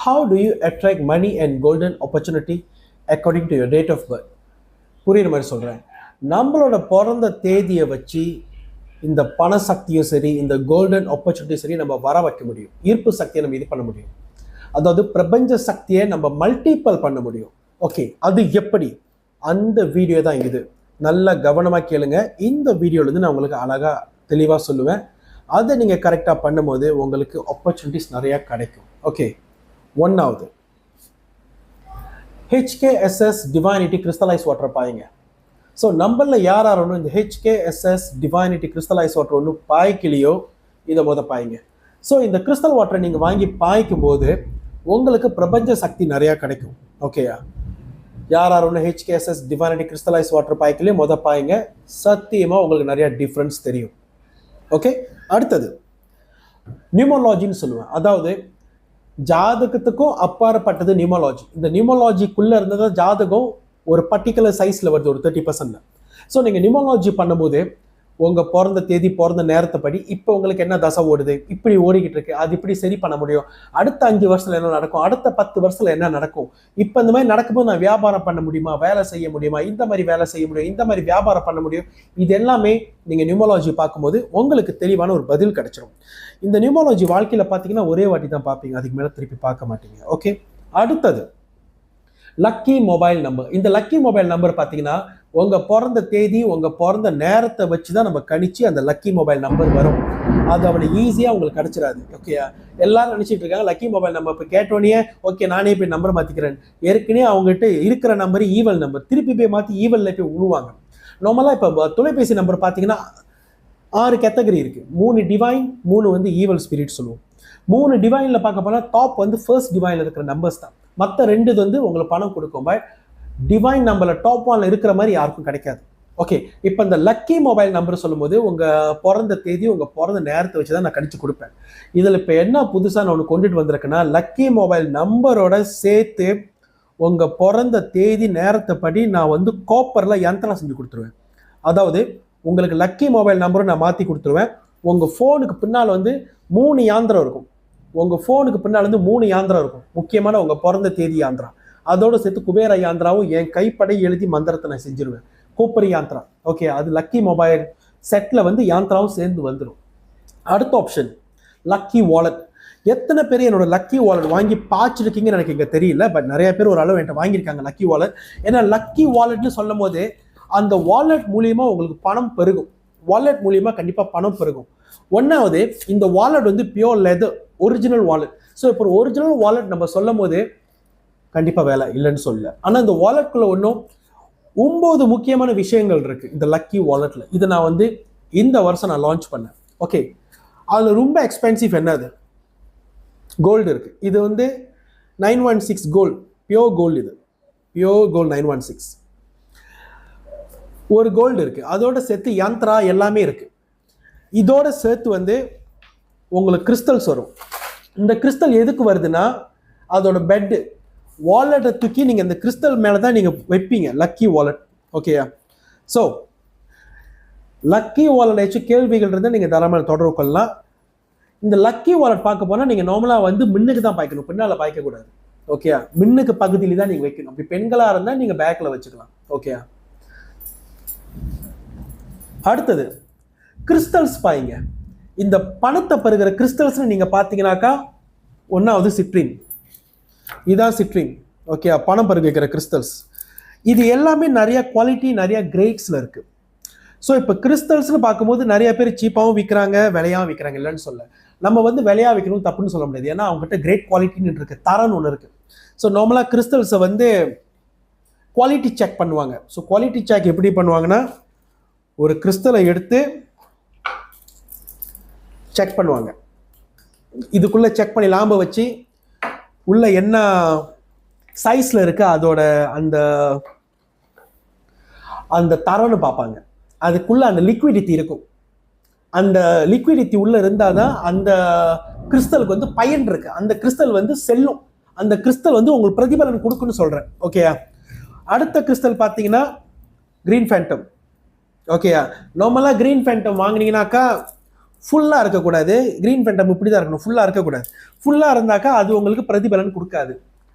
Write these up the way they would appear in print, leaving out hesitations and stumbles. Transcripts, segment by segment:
how do you attract money and golden opportunity according to your date of birth? புரியுற மாதிரி சொல்கிறேன். நம்மளோட பிறந்த தேதியை வச்சு இந்த பண சக்தியும் சரி, இந்த கோல்டன் ஆப்பர்ச்சுனிட்டியும் சரி நம்ம வர வைக்க முடியும். ஈர்ப்பு சக்தியை நம்ம இது பண்ண முடியும். அதாவது பிரபஞ்ச சக்தியை நம்ம மல்டிபிள் பண்ண முடியும். ஓகே, அது எப்படி? அந்த வீடியோ தான் இது. நல்லா கவனமாக கேளுங்க. இந்த வீடியோலேருந்து நான் உங்களுக்கு அழகாக தெளிவாக சொல்லுவேன். அதை நீங்கள் கரெக்டாக பண்ணும்போது உங்களுக்கு ஆப்பர்ச்சுனிட்டிஸ் நிறையா கிடைக்கும். ஓகே, ஒன்றாவது HKSS டிவைனிட்டி கிறிஸ்டலைஸ் வாட்டர் பாய்ங்க. ஸோ நம்மளில் யார் ஒன்றும் இந்த HKSS டிவைனிட்டி கிறிஸ்டலைஸ் வாட்டர் ஒன்றும் பாய்க்கலையோ இதை பாய்ங்க. ஸோ இந்த கிறிஸ்டல் வாட்டரை நீங்கள் வாங்கி பாய்க்கும் போது உங்களுக்கு பிரபஞ்ச சக்தி நிறையா கிடைக்கும். ஓகேயா? யார் ஒன்று HKSS டிவைனிட்டி கிறிஸ்டலைஸ் வாட்டர் பாய்க்கலையோ பாய்ங்க. சத்தியமாக உங்களுக்கு நிறையா டிஃப்ரென்ஸ் தெரியும். ஓகே, அடுத்தது நியூமராலஜின்னு சொல்லுவேன். அதாவது ஜாதகத்துக்கும் அப்பாற்பட்டது நியூமராலஜி. இந்த நியூமராலஜிக்குள்ளே இருந்தது ஜாதகம் ஒரு பர்டிகுலர் சைஸில் வருது, ஒரு 30%. ஸோ நீங்கள் நியூமராலஜி பண்ணும்போது உங்கள் பிறந்த தேதி, பிறந்த நேரத்தை படி இப்போ உங்களுக்கு என்ன தசை ஓடுது, இப்படி ஓடிக்கிட்டு இருக்கு, அது இப்படி சரி பண்ண முடியும், அடுத்த 5 வருஷத்தில் என்ன நடக்கும், அடுத்த 10 வருஷத்தில் என்ன நடக்கும், இப்போ இந்த மாதிரி நடக்கும்போது நான் வியாபாரம் பண்ண முடியுமா, வேலை செய்ய முடியுமா, இந்த மாதிரி வேலை செய்ய முடியும், இந்த மாதிரி வியாபாரம் பண்ண முடியும், இது எல்லாமே நீங்கள் நியூமராலஜி பார்க்கும்போது உங்களுக்கு தெளிவான ஒரு பதில் கிடைச்சிடும். இந்த நியூமராலஜி வாழ்க்கையில் பார்த்தீங்கன்னா ஒரே வாட்டி தான் பார்ப்பீங்க, அதுக்கு மேலே திருப்பி பார்க்க மாட்டீங்க. ஓகே, அடுத்தது லக்கி மொபைல் நம்பர். இந்த லக்கி மொபைல் நம்பர் பார்த்தீங்கன்னா உங்கள் பிறந்த தேதி, உங்கள் பிறந்த நேரத்தை வச்சு தான் நம்ம கணிச்சு அந்த லக்கி மொபைல் நம்பர் வரும். அது அவனை ஈஸியாக உங்களுக்கு கிடச்சிடாது. ஓகேயா? எல்லாரும் நினச்சிட்டு இருக்காங்க லக்கி மொபைல் நம்பர். இப்போ கேட்டோன்னே ஓகே நானே போய் நம்பர் மாற்றிக்கிறேன். ஏற்கனவே அவங்ககிட்ட இருக்கிற நம்பர் ஈவல் நம்பர், திருப்பி போய் மாற்றி ஈவலில் போய் விழுவாங்க. நார்மலாக இப்போ தொலைபேசி நம்பர் பார்த்தீங்கன்னா 6 கேட்டகரி இருக்குது. 3 டிவைன், 3 ஈவல் ஸ்பிரிட் சொல்லுவோம். 3 டிவைனில் பார்க்க போனால் டாப் ஃபர்ஸ்ட் டிவைனில் இருக்கிற நம்பர்ஸ் தான். மற்ற 2 உங்களுக்கு பணம் கொடுக்கும். பட் டிவைன் நம்பரில் டாப் 1 இருக்கிற மாதிரி யாருக்கும் கிடைக்காது. ஓகே, இப்போ இந்த லக்கி மொபைல் நம்பர் சொல்லும்போது உங்கள் பிறந்த தேதி, உங்கள் பிறந்த நேரத்தை வச்சு தான் நான் கணிச்சு கொடுப்பேன். இதில் இப்போ என்ன புதுசாக நான் ஒன்று கொண்டுட்டு வந்திருக்கேன்னா, லக்கி மொபைல் நம்பரோட சேர்த்து உங்கள் பிறந்த தேதி, நேரத்தை படி நான் காப்பரில் யந்திரம் செஞ்சு கொடுத்துருவேன். அதாவது உங்களுக்கு லக்கி மொபைல் நம்பரும் நான் மாற்றி கொடுத்துருவேன். உங்கள் ஃபோனுக்கு பின்னால் 3 யாந்திரம் இருக்கும். உங்கள் ஃபோனுக்கு பின்னால் 3 யாந்திரம் இருக்கும். முக்கியமான உங்கள் பிறந்த தேதி யாந்திரம், அதோடு சேர்த்து குபேர யாந்திராவும் என் கைப்படை எழுதி மந்திரத்தை நான் செஞ்சிருவேன். கோப்பரி யாந்திரா. ஓகே, அது லக்கி மொபைல் செட்டில் யாந்திராவும் சேர்ந்து வந்துடும். அடுத்த ஆப்ஷன் லக்கி வாலெட். எத்தனை பேர் என்னோட லக்கி வாலெட் வாங்கி பாய்ச்சிருக்கீங்கன்னு எனக்கு இங்கே தெரியல. பட் நிறைய பேர் ஒரு அளவு என்கிட்ட வாங்கியிருக்காங்க லக்கி வாலெட். ஏன்னா லக்கி வாலெட்னு சொல்லும் போது அந்த வாலெட் மூலியமா உங்களுக்கு பணம் பெருகும். வாலெட் மூலியமா கண்டிப்பாக பணம் பெருகும். ஒன்றாவது இந்த wallet pure leather, original wallet. So இப்போ ஒரு ஒரிஜினல் வாலெட் நம்ம சொல்லும் போது கண்டிப்பாக வேலை இல்லைன்னு சொல்லல. ஆனால் இந்த வாலெட்குள்ள 9 முக்கியமான விஷயங்கள் இருக்கு இந்த லக்கி வாலெட்ல. இதை நான் இந்த வருஷம் நான் லான்ச் பண்ணேன். ஓகே, அதில் ரொம்ப எக்ஸ்பென்சிவ் என்னது, கோல்டு இருக்கு. இது 916 கோல்டு, பியோர் கோல்டு. இது பியோர் கோல்டு 916. ஒரு கோல்டு இருக்கு, அதோட சேர்த்து யந்திரா எல்லாமே இருக்கு. இதோட சேர்த்து உங்களுக்கு கிறிஸ்டல்ஸ் வரும். இந்த கிறிஸ்டல் எதுக்கு வருதுன்னா, அதோட பெட்டு வாலெட்டை தூக்கி நீங்கள் இந்த கிறிஸ்டல் மேலே தான் நீங்கள் வைப்பீங்க லக்கி வாலெட். ஓகேயா? ஸோ லக்கி வாலெட் வச்சு கேள்விகள் இருந்தால் நீங்கள் தாராளமாக தொடர்பு கொள்ளலாம். இந்த லக்கி வாலெட் பார்க்க போனால் நீங்கள் நார்மலாக மின்னுக்கு தான் பாய்க்கணும், பின்னால் பாய்க்கக்கூடாது. ஓகேயா? மின்னுக்கு பகுதியில் தான் நீங்கள் வைக்கணும். அப்படி பெண்களாக இருந்தால் நீங்கள் பேக்கில் வச்சுக்கலாம். ஓகேயா? அடுத்தது கிறிஸ்டல்ஸ் பாய்ங்க. இந்த பணத்தை பெறுகிற கிறிஸ்டல்ஸ் நீங்க பார்த்தீங்கன்னாக்கா, 1வது சிட்ரின். இதான் சிட்ரின். ஓகே, பணம் பெருகிற கிறிஸ்டல்ஸ். இது எல்லாமே நிறைய குவாலிட்டி, நிறைய கிரேட்ஸ்ல இருக்கு. ஸோ இப்போ கிறிஸ்டல்ஸ்னு பார்க்கும்போது நிறைய பேர் சீப்பாகவும் விற்கிறாங்க, விலையாகவும் விற்கிறாங்க. இல்லைன்னு சொல்ல, நம்ம விலையாக விற்கணும் தப்புன்னு சொல்ல முடியாது. ஏன்னா அவங்ககிட்ட கிரேட் குவாலிட்டின்னு இருக்கு, தரம்னு ஒன்று இருக்கு. ஸோ நார்மலாக கிறிஸ்டல்ஸை குவாலிட்டி செக் பண்ணுவாங்க. ஸோ குவாலிட்டி செக் எப்படி பண்ணுவாங்கன்னா, ஒரு கிறிஸ்டலை எடுத்து செக் பண்ணுவாங்க. இதுக்குள்ள செக் பண்ணி லாம்பை வச்சு உள்ள என்ன சைஸ்ல இருக்கு அதோட அந்த அந்த தரம்னு பார்ப்பாங்க. அதுக்குள்ள அந்த லிக்விடிட்டி இருக்கும். அந்த லிக்விடிட்டி உள்ள இருந்தாதான் அந்த கிறிஸ்டலுக்கு பயன் இருக்கு. அந்த கிறிஸ்டல் செல்லும். அந்த கிறிஸ்டல் உங்களுக்கு பிரதிபலன் கொடுக்குன்னு சொல்றேன். ஓகேயா? அடுத்த கிறிஸ்டல் பார்த்தீங்கன்னா கிரீன் ஃபேண்டம். ஓகேயா? நார்மலாக கிரீன் ஃபேண்டம் வாங்கினீங்கன்னாக்கா ஃபுல்லாக இருக்கக்கூடாது. க்ரீன் ஃபேண்டம் இப்படி தான் இருக்கணும், ஃபுல்லாக இருக்கக்கூடாது. ஃபுல்லாக இருந்தாக்கா அது உங்களுக்கு பிரதிபலன் கொடுக்காது.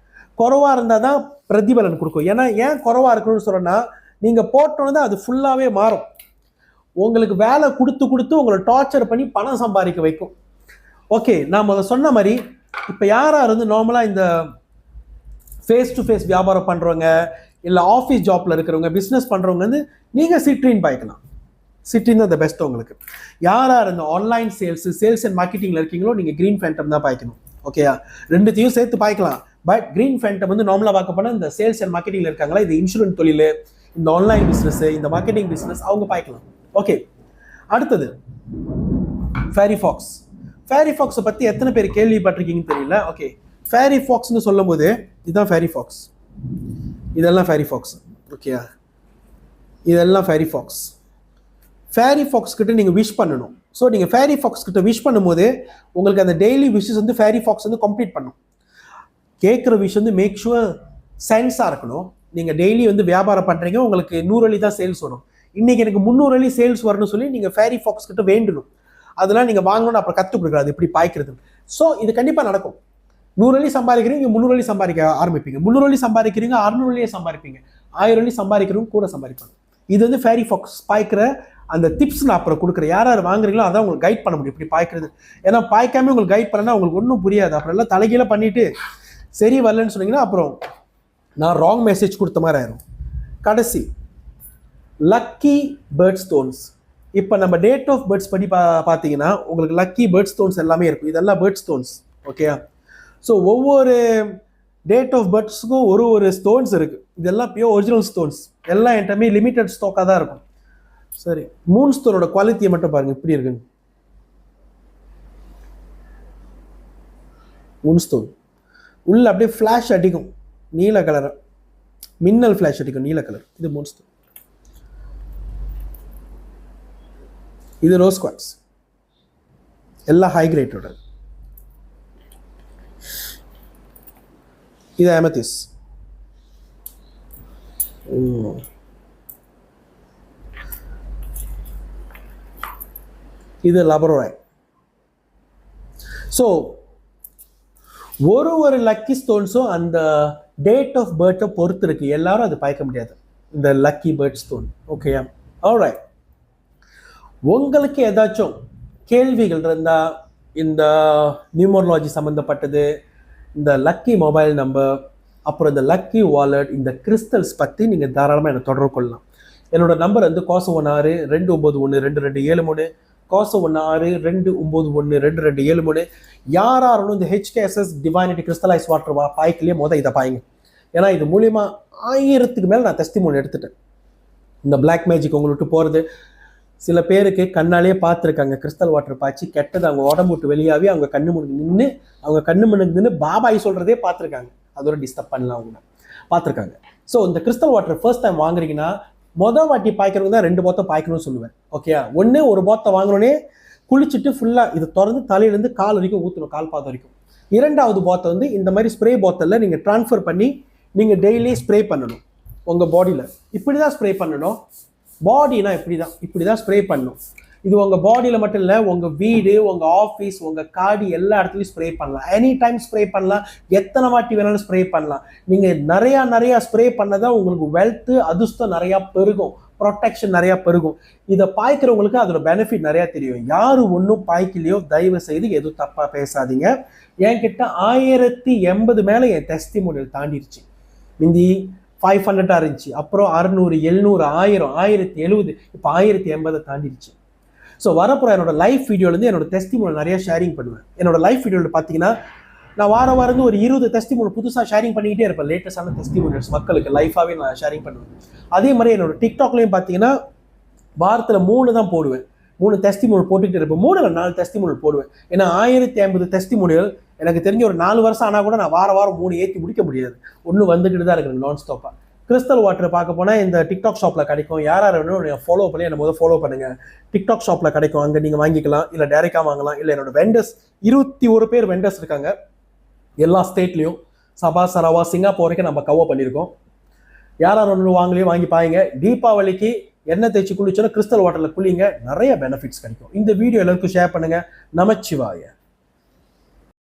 குறவாக இருந்தால் தான் பிரதிபலன் கொடுக்கும். ஏன்னா ஏன் குறவாக இருக்கணும்னு சொல்கிறேன்னா, நீங்கள் போட்டோன்னு தான் அது ஃபுல்லாகவே மாறும். உங்களுக்கு வேலை கொடுத்து கொடுத்து உங்களை டார்ச்சர் பண்ணி பணம் சம்பாதிக்க வைக்கும். ஓகே, நாம் அதை சொன்ன மாதிரி இப்போ யாராக இருந்து நார்மலாக இந்த ஃபேஸ் டு ஃபேஸ் வியாபாரம் பண்ணுறவங்க, இல்லை ஆஃபீஸ் ஜாப்பில் இருக்கிறவங்க, பிஸ்னஸ் பண்ணுறவங்க வந்து நீங்கள் சிட்ரின் பாய்க்கலாம். சிட்ரின் தான் த பெஸ்ட் உங்களுக்கு. யாராக இருந்த ஆன்லைன் சேல்ஸ் அண்ட் மார்க்கெட்டிங்கில் இருக்கீங்களோ நீங்கள் க்ரீன் ஃபேண்டம் தான் பாய்க்கணும். ஓகேயா, ரெண்டுத்தையும் சேர்த்து பாய்க்கலாம். பட் க்ரீன் ஃபேண்டம் வந்து நார்மலாக பார்க்க போனால் இந்த சேல்ஸ் அண்ட் மார்க்கெட்டிங்கில் இருக்காங்களா, இது இன்சூரன்ஸ் தொழில், இந்த ஆன்லைன் பிஸ்னஸ், இந்த மார்க்கெட்டிங் பிஸ்னஸ், அவங்க பாய்க்கலாம். ஓகே, அடுத்தது ஃபேரி ஃபாக்ஸ். ஃபேரி ஃபாக்ஸை பற்றி எத்தனை பேர் கேள்விப்பட்டிருக்கீங்கன்னு தெரியல. ஓகே, ஃபேரி ஃபாக்ஸ்னு சொல்லும் போது இதுதான் ஃபேரி ஃபாக்ஸ், இதெல்லாம் ஃபேரி ஃபாக்ஸ். ஓகேயா, இதெல்லாம் ஃபேரி ஃபாக்ஸ். ஃபேரி ஃபாக்ஸ் கிட்ட நீங்கள் விஷ் பண்ணணும். ஸோ நீங்கள் ஃபேரி ஃபாக்ஸ் கிட்ட விஷ் பண்ணும்போது உங்களுக்கு அந்த டெய்லி விஷஸ் வந்து ஃபேரி ஃபாக்ஸ் வந்து கம்ப்ளீட் பண்ணும். கேட்குற விஷ் வந்து மேக் ஷுவர் சென்ஸாக இருக்கணும். நீங்கள் டெய்லி வந்து வியாபாரம் பண்ணுறீங்க, உங்களுக்கு 100 அள்ளி தான் சேல்ஸ் வரும். இன்றைக்கி எனக்கு 300 அள்ளி சேல்ஸ் வரணும்னு சொல்லி நீங்கள் ஃபேரி ஃபாக்ஸ் கிட்ட வேண்டணும். அதெல்லாம் நீங்கள் வாங்கணும்னு அப்புறம் கற்றுக் கொடுக்குறாது எப்படி பாய்க்கிறது. ஸோ இது கண்டிப்பாக நடக்கும். 100 அள்ளி சம்பாதிக்கிறீங்க, 300 அள்ளி சம்பாதிக்க ஆரம்பிப்பீங்க. 300 அள்ளி சம்பாதிக்கிறீங்க, 600 அள்ளியே சம்பாதிப்பீங்க. 1000 அள்ளி சம்பாதிக்கிறவங்க கூட சம்பாதிப்பாங்க. இது வந்து ஃபேரி ஃபாக்ஸ் பாய்க்கிற அந்த டிப்ஸ் நான் அப்புறம் கொடுக்குறேன். யார் யார் வாங்குறீங்களோ அதான் உங்களுக்கு கைட் பண்ண முடியும் இப்படி பாய்க்கிறது. ஏன்னா பாய்க்காம உங்களுக்கு கைட் பண்ணனா உங்களுக்கு ஒன்றும் புரியாது. அப்புறம் எல்லாம் தலைகீழ பண்ணிட்டு சரி வரலன்னு சொன்னீங்கன்னா அப்புறம் நான் ராங் மெசேஜ் கொடுத்த மாதிரி ஆயிரும். கடைசி லக்கி பேர்ட் ஸ்டோன்ஸ். இப்போ நம்ம டேட் ஆஃப் பர்த்ஸ் படி பார்த்தீங்கன்னா உங்களுக்கு லக்கி பேர்ட் ஸ்டோன்ஸ் எல்லாமே இருக்கும். இதெல்லாம் பேர்ட் ஸ்டோன்ஸ். ஓகே, ஸோ ஒவ்வொரு டேட் ஆஃப் பர்த்ஸுக்கும் ஒரு ஸ்டோன்ஸ் இருக்குது. இதெல்லாம் பியூர் ஒரிஜினல் ஸ்டோன்ஸ். எல்லாம் என்கிட்ட லிமிட்டட் ஸ்டாக்காக தான் இருக்கும். சரி, மூன் ஸ்டோனோட குவாலிட்டியை மட்டும் பாருங்க இப்படி இருக்குன்னு. மூன் ஸ்டோன் உள்ள அப்படியே ஃப்ளாஷ் அடிக்கும், நீல கலர் மின்னல் ஃப்ளாஷ் அடிக்கும், நீல கலர். இது மூன் ஸ்டோன். இது ரோஸ் குவார்ட்ஸ், எல்லாம் ஹை கிரேட்டோட. இது அமெத்திஸ். இது லபரோராய். ஸோ ஒரு லக்கி ஸ்டோன்ஸும் அந்த டேட் ஆஃப் பர்த்தை பொறுத்து இருக்கு. எல்லாரும் அது பாய்க்க முடியாது இந்த லக்கி பேர்ட் ஸ்டோன். ஓகேயா, ஆல்ரைட். உங்களுக்கு ஏதாச்சும் கேள்விகள் இருந்தால் இந்த நியூமராலஜி சம்மந்தப்பட்டது, இந்த லக்கி மொபைல் நம்பர், அப்புறம் இந்த லக்கி வாலெட், இந்த கிறிஸ்டல்ஸ் பற்றி நீங்கள் தாராளமாக என்னை தொடர்பு கொள்ளலாம். என்னோட நம்பர் வந்து +16 291 2273, +16 291 2273. யாரும் இந்த HKSS டிவைனிட்டி கிறிஸ்டலைஸ் வாட்டர் பாய்க்கிலேயே இதை பாய்ங்க. ஏன்னா இது மூலியமா 1000க்கு மேலே நான் டெஸ்டிமோனி எடுத்துட்டேன். இந்த பிளாக் மேஜிக் உங்களுக்கு போகிறது சில பேருக்கு கண்ணாலேயே பார்த்துருக்காங்க. கிறிஸ்டல் வாட்டர் பாய்ச்சி கெட்டது அவங்க உடம்பு விட்டு வெளியாகி அவங்க கண்ணு முன்னுக்கு நின்று பாபாய் சொல்கிறதே பார்த்துருக்காங்க. அதோட டிஸ்டர்ப் பண்ணலாம் அவங்க பார்த்துருக்காங்க. ஸோ இந்த கிறிஸ்டல் வாட்டர் ஃபர்ஸ்ட் டைம் வாங்குறீங்கன்னா வாட்டி பாய்க்கிறவங்க தான் 2 போத்தம் பாய்க்கணும்னு சொல்லுவேன். ஓகே, ஒரு போத்தை வாங்கினோடனே குளிச்சுட்டு ஃபுல்லாக இதை திறந்து தலையிலேருந்து கால் வரைக்கும் ஊற்றணும், கால் பாதம் வரைக்கும். 2வது போத்தை வந்து இந்த மாதிரி ஸ்ப்ரே போத்தலில் நீங்கள் ட்ரான்ஸ்ஃபர் பண்ணி நீங்கள் டெய்லி ஸ்ப்ரே பண்ணணும் உங்கள் பாடியில். இப்படி தான் ஸ்ப்ரே பண்ணணும். பாடினா இப்படி தான் ஸ்ப்ரே பண்ணணும். இது உங்கள் பாடியில் மட்டும் இல்லை, உங்கள் வீடு, உங்கள் ஆஃபீஸ், உங்கள் காடி எல்லா இடத்துலையும் ஸ்ப்ரே பண்ணலாம். எனி டைம் ஸ்ப்ரே பண்ணலாம், எத்தனை வாட்டி வேணாலும் ஸ்ப்ரே பண்ணலாம். நீங்கள் நிறையா ஸ்ப்ரே பண்ணதான் உங்களுக்கு வெல்த்து அதிர்ஷ்டம் நிறையா பெருகும், ப்ரொடெக்ஷன் நிறையா பெருகும். இதை பாய்க்கிறவங்களுக்கு அதோட பெனிஃபிட் நிறையா தெரியும். யார் ஒன்றும் பாய்க்கலையோ தயவு செய்து எதுவும் தப்பாக பேசாதீங்க. என்கிட்ட 1080 மேலே என் டெஸ்டிமோனியல் தாண்டிடுச்சு. முந்தி 500 இருந்துச்சு, அப்புறம் 600 700 1000 1070, இப்போ 1080 தாண்டிடுச்சு. ஸோ வரப்போகிற என்னோட லைஃப் வீடியோலேருந்து என்னோட டெஸ்டிமோனியல் நிறைய ஷேரிங் பண்ணுவேன். என்னோட லைஃப் வீடியோவில் பார்த்தீங்கன்னா நான் வாரம் ஒரு 20 டெஸ்டிமோனியல் புதுசாக ஷேரிங் பண்ணிக்கிட்டே இருப்பேன். லேட்டஸ்டான டெஸ்டிமோனியல்ஸ் மக்களுக்கு லைஃபாகவே நான் ஷேரிங் பண்ணுவேன். அதே மாதிரி என்னோட டிக்டாக்லேயும் பார்த்தீங்கன்னா வாரத்தில் 3 தான் போடுவேன். 3 டெஸ்டிமோனியல் போட்டுக்கிட்டே இருப்பேன். 3 இல்லை 4 டெஸ்டிமோனியல் போடுவேன். ஏன்னா 1050 டெஸ்டிமோனியல் எனக்கு தெரிஞ்ச ஒரு 4 வருஷம் ஆனால் கூட நான் வாரம் 3 ஏற்றி முடிக்க முடியாது. ஒன்று வந்துக்கிட்டு தான் இருக்குது நான் ஸ்டாப்பாக. கிறிஸ்டல் வாட்டர் பார்க்க போனால் இந்த டிக்டாக் ஷாப்பில் கிடைக்கும். யார் வேணும் ஃபாலோ பண்ணி என்னை ஃபாலோ பண்ணுங்கள். டிக்டாக் ஷாப்பில் கிடைக்கும், அங்கே நீங்கள் வாங்கிக்கலாம், இல்லை டைரெக்டாக வாங்கலாம். இல்லை என்னோட வெண்டர்ஸ் 21 பேர் வெண்டர்ஸ் இருக்காங்க எல்லா ஸ்டேட்லேயும். சபா சரவா சிங்கப்பூர் வரைக்கும் நம்ம கவர் பண்ணியிருக்கோம். யார் ஒன்று வாங்கலையும் வாங்கி பாருங்க. தீபாவளிக்கு எண்ணெய் தேய்ச்சி குளிச்சோன்னா கிறிஸ்டல் வாட்டரில் குளிங்க, நிறைய பெனிஃபிட்ஸ் கிடைக்கும். இந்த வீடியோ எல்லாருக்கும் ஷேர் பண்ணுங்க. நமச்சிவாய.